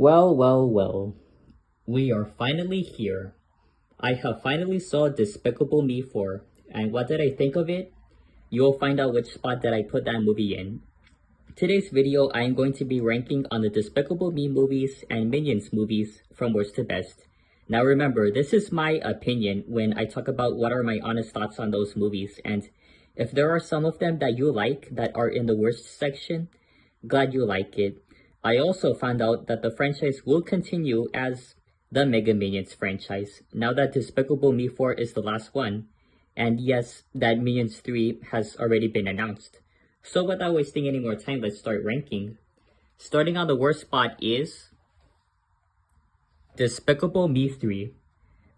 Well. We are finally here. I have finally saw Despicable Me 4, and what did I think of it? You'll find out which spot that I put that movie in. Today's video, I am going to be ranking on the Despicable Me movies and Minions movies from worst to best. Now remember, this is my opinion when I talk about what are my honest thoughts on those movies, and if there are some of them that you like that are in the worst section, glad you like it. I also found out that the franchise will continue as the Mega Minions franchise, now that Despicable Me 4 is the last one. And yes, that Minions 3 has already been announced. So without wasting any more time, let's start ranking. Starting on the worst spot is Despicable Me 3.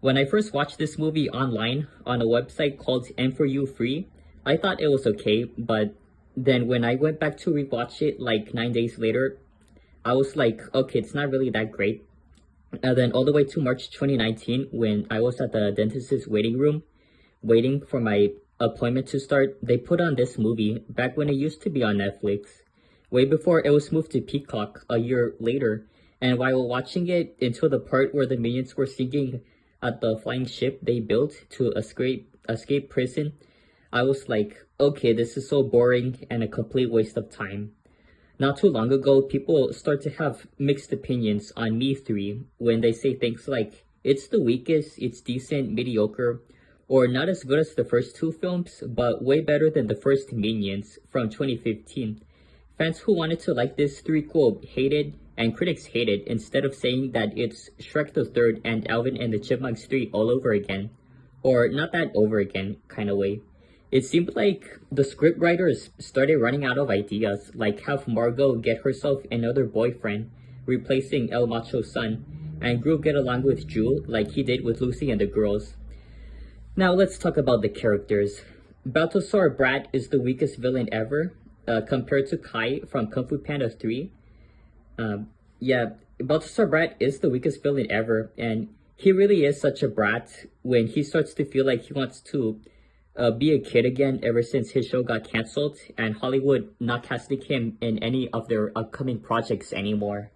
When I first watched this movie online on a website called M4U Free, I thought it was okay, but then when I went back to rewatch it like 9 days later, I was like, okay, it's not really that great. And then all the way to March 2019, when I was at the dentist's waiting room, waiting for my appointment to start, they put on this movie back when it used to be on Netflix, way before it was moved to Peacock a year later. And while watching it until the part where the minions were singing at the flying ship they built to escape prison, I was like, okay, this is so boring and a complete waste of time. Not too long ago, people start to have mixed opinions on Me 3 when they say things like, it's the weakest, it's decent, mediocre, or not as good as the first two films, but way better than the first Minions from 2015. Fans who wanted to like this threequel hated, and critics hated, instead of saying that it's Shrek the Third and Alvin and the Chipmunks 3 all over again. Or not that over again kind of way. It seemed like the scriptwriters started running out of ideas, like have Margot get herself another boyfriend, replacing El Macho's son, and Gru get along with Drew like he did with Lucy and the girls. Now let's talk about the characters. Balthazar Brat is the weakest villain ever, compared to Kai from Kung Fu Panda 3. Balthazar Brat is the weakest villain ever, and he really is such a brat when he starts to feel like he wants to be a kid again ever since his show got cancelled and Hollywood not casting him in any of their upcoming projects anymore.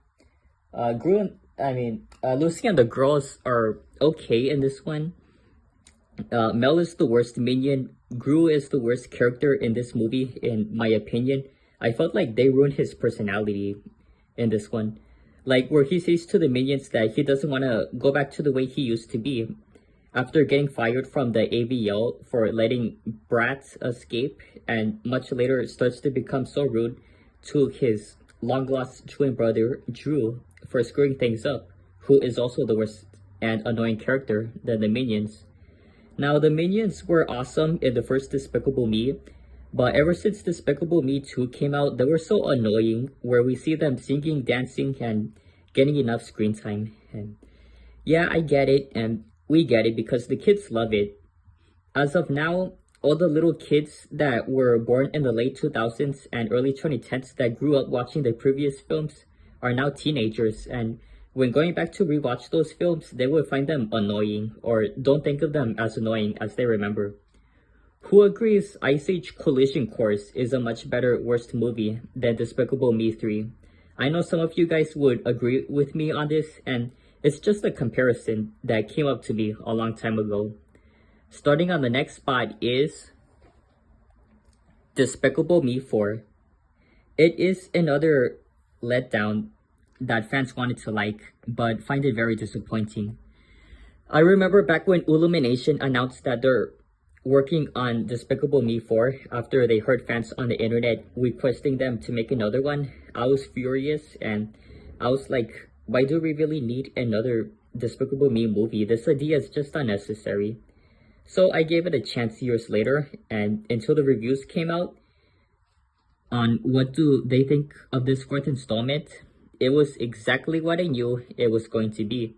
Lucy and the girls are okay in this one. Mel is the worst minion. Gru is the worst character in this movie, in my opinion. I felt like they ruined his personality in this one. Like where he says to the minions that he doesn't want to go back to the way he used to be. After getting fired from the AVL for letting Brat escape, and much later starts to become so rude to his long-lost twin brother, Drew, for screwing things up, who is also the worst and annoying character than the Minions. Now, the Minions were awesome in the first Despicable Me, but ever since Despicable Me 2 came out, they were so annoying, where we see them singing, dancing, and getting enough screen time. And yeah, I get it, and we get it because the kids love it. As of now, all the little kids that were born in the late 2000s and early 2010s that grew up watching the previous films are now teenagers, and when going back to rewatch those films, they will find them annoying or don't think of them as annoying as they remember. Who agrees Ice Age Collision Course is a much better worst movie than Despicable Me 3? I know some of you guys would agree with me on this, and it's just a comparison that came up to me a long time ago. Starting on the next spot is Despicable Me 4. It is another letdown that fans wanted to like, but find it very disappointing. I remember back when Illumination announced that they're working on Despicable Me 4 after they heard fans on the internet requesting them to make another one. I was furious and I was like, why do we really need another Despicable Me movie? This idea is just unnecessary. So I gave it a chance years later, and until the reviews came out on what do they think of this fourth installment, it was exactly what I knew it was going to be.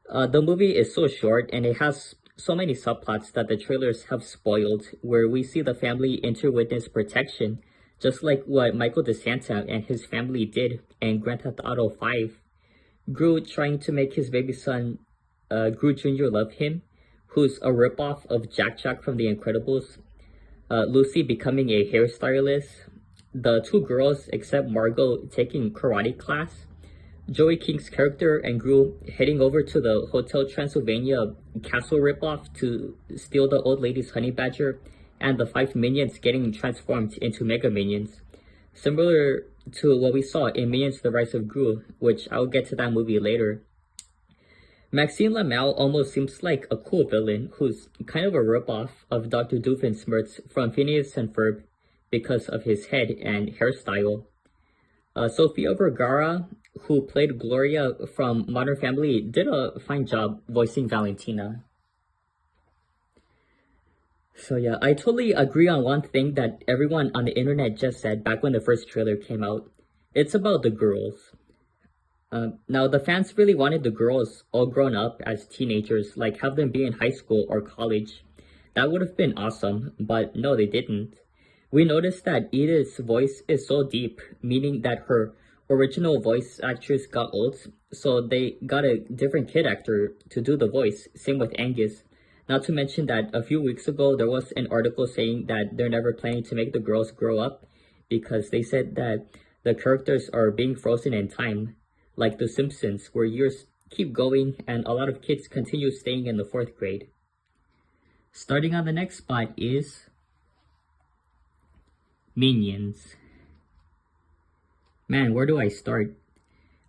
The movie is so short and it has so many subplots that the trailers have spoiled, where we see the family enter witness protection, just like what Michael DeSanta and his family did in Grand Theft Auto 5. Gru trying to make his baby son, Gru Jr. love him, who's a ripoff of Jack Jack from The Incredibles. Lucy becoming a hairstylist. The two girls, except Margot, taking karate class. Joey King's character and Gru heading over to the Hotel Transylvania castle ripoff to steal the old lady's honey badger, and the 5 minions getting transformed into mega minions. Similar to what we saw in Minions The Rise of Gru, which I'll get to that movie later. Maxine Lamal almost seems like a cool villain who's kind of a ripoff of Dr. Doofenshmirtz from Phineas and Ferb because of his head and hairstyle. Sofia Vergara, who played Gloria from Modern Family, did a fine job voicing Valentina. So yeah, I totally agree on one thing that everyone on the internet just said back when the first trailer came out. It's about the girls. Now, the fans really wanted the girls all grown up as teenagers, like have them be in high school or college. That would have been awesome, but no, they didn't. We noticed that Edith's voice is so deep, meaning that her original voice actress got old, so they got a different kid actor to do the voice, same with Angus. Not to mention that a few weeks ago, there was an article saying that they're never planning to make the girls grow up because they said that the characters are being frozen in time, like The Simpsons, where years keep going and a lot of kids continue staying in the 4th grade. Starting on the next spot is Minions. Man, where do I start?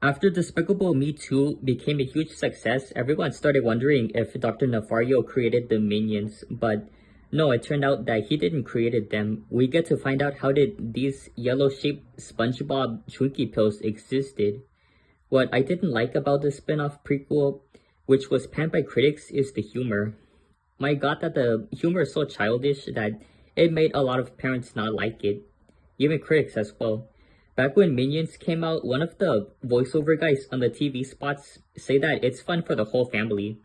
After Despicable Me 2 became a huge success, everyone started wondering if Dr. Nefario created the Minions, but no, it turned out that he didn't create them. We get to find out how did these yellow-shaped SpongeBob Chunky pills existed. What I didn't like about the spin-off prequel, which was panned by critics, is the humor. My god, that the humor is so childish that it made a lot of parents not like it. Even critics as well. Back when Minions came out, one of the voiceover guys on the TV spots say that it's fun for the whole family.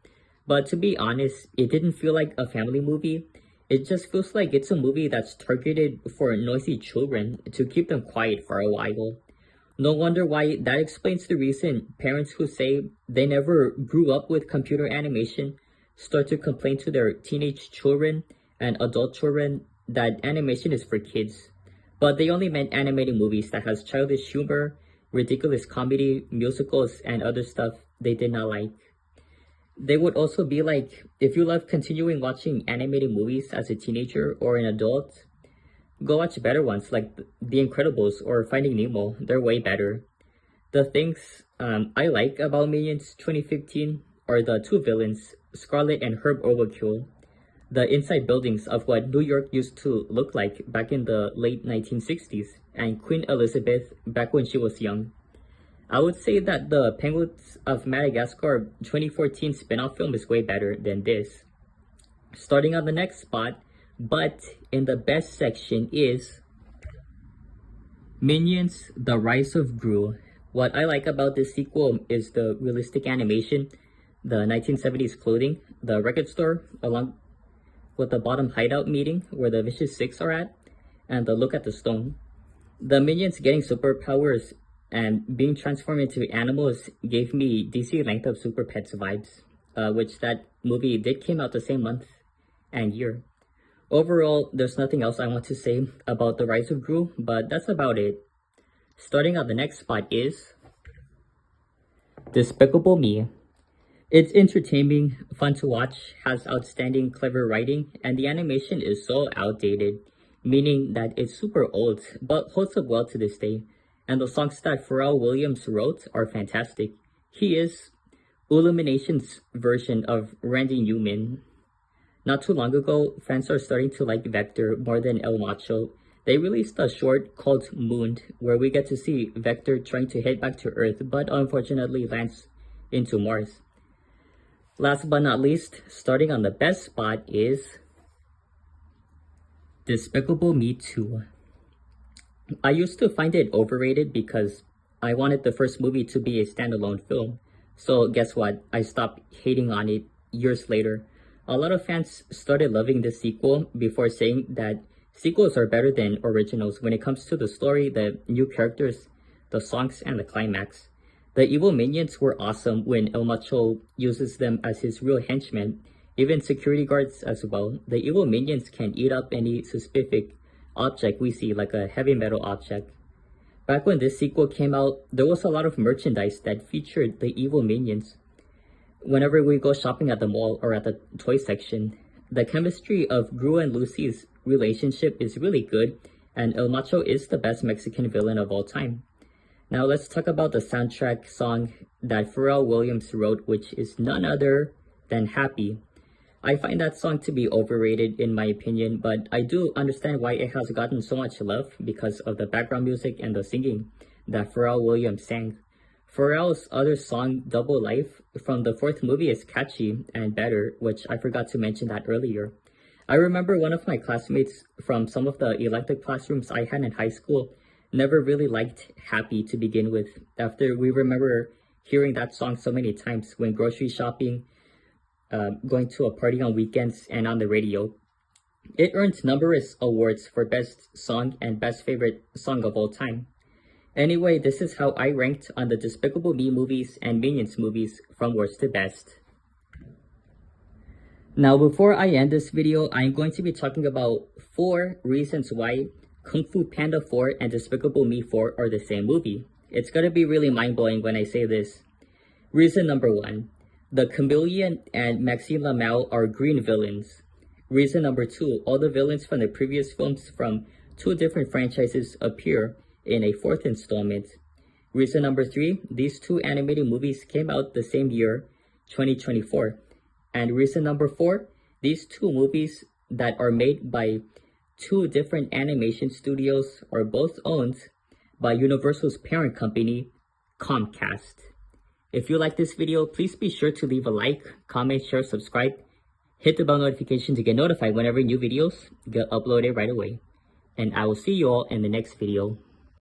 But to be honest, it didn't feel like a family movie. It just feels like it's a movie that's targeted for noisy children to keep them quiet for a while. No wonder why that explains the reason parents who say they never grew up with computer animation start to complain to their teenage children and adult children that animation is for kids. But they only meant animated movies that has childish humor, ridiculous comedy, musicals, and other stuff they did not like. They would also be like, if you love continuing watching animated movies as a teenager or an adult, go watch better ones like The Incredibles or Finding Nemo. They're way better. The things I like about Minions 2015 are the two villains, Scarlet and Herb Overkill. The inside buildings of what New York used to look like back in the late 1960s, and Queen Elizabeth back when she was young. I would say that the Penguins of Madagascar 2014 spin-off film is way better than this. Starting on the next spot, but in the best section is Minions The Rise of Gru. What I like about this sequel is the realistic animation, the 1970s clothing, the record store, along with the bottom hideout meeting where the Vicious Six are at, and the look at the stone. The Minions getting superpowers and being transformed into animals gave me DC Length of Super Pets vibes, which that movie did came out the same month and year. Overall, there's nothing else I want to say about The Rise of Gru, but that's about it. Starting on the next spot is Despicable Me. It's entertaining, fun to watch, has outstanding clever writing, and the animation is so outdated, meaning that it's super old, but holds up well to this day. And the songs that Pharrell Williams wrote are fantastic. He is Illumination's version of Randy Newman. Not too long ago, fans are starting to like Vector more than El Macho. They released a short called Mooned, where we get to see Vector trying to head back to Earth, but unfortunately lands into Mars. Last but not least, starting on the best spot is Despicable Me 2. I used to find it overrated because I wanted the first movie to be a standalone film. So guess what? I stopped hating on it years later. A lot of fans started loving the sequel before saying that sequels are better than originals when it comes to the story, the new characters, the songs, and the climax. The evil minions were awesome when El Macho uses them as his real henchmen, even security guards as well. The evil minions can eat up any specific object we see, like a heavy metal object. Back when this sequel came out, there was a lot of merchandise that featured the evil minions. Whenever we go shopping at the mall or at the toy section, the chemistry of Gru and Lucy's relationship is really good, and El Macho is the best Mexican villain of all time. Now let's talk about the soundtrack song that Pharrell Williams wrote, which is none other than Happy. I find that song to be overrated in my opinion, but I do understand why it has gotten so much love because of the background music and the singing that Pharrell Williams sang. Pharrell's other song, Double Life, from the fourth movie is catchy and better, which I forgot to mention that earlier. I remember one of my classmates from some of the elective classrooms I had in high school never really liked Happy to begin with, after we remember hearing that song so many times when grocery shopping, going to a party on weekends, and on the radio. It earned numerous awards for Best Song and Best Favorite Song of all time. Anyway, this is how I ranked on the Despicable Me movies and Minions movies from worst to best. Now, before I end this video, I'm going to be talking about 4 reasons why Kung Fu Panda 4 and Despicable Me 4 are the same movie. It's gonna be really mind-blowing when I say this. Reason number 1. The Chameleon and Maxine Lamau are green villains. Reason number 2. All the villains from the previous films from 2 different franchises appear in a 4th installment. Reason number 3. These 2 animated movies came out the same year, 2024. And reason number 4. These 2 movies that are made by 2 different animation studios are both owned by Universal's parent company, Comcast. If you like this video, please be sure to leave a like, comment, share, subscribe. Hit the bell notification to get notified whenever new videos get uploaded right away. And I will see you all in the next video.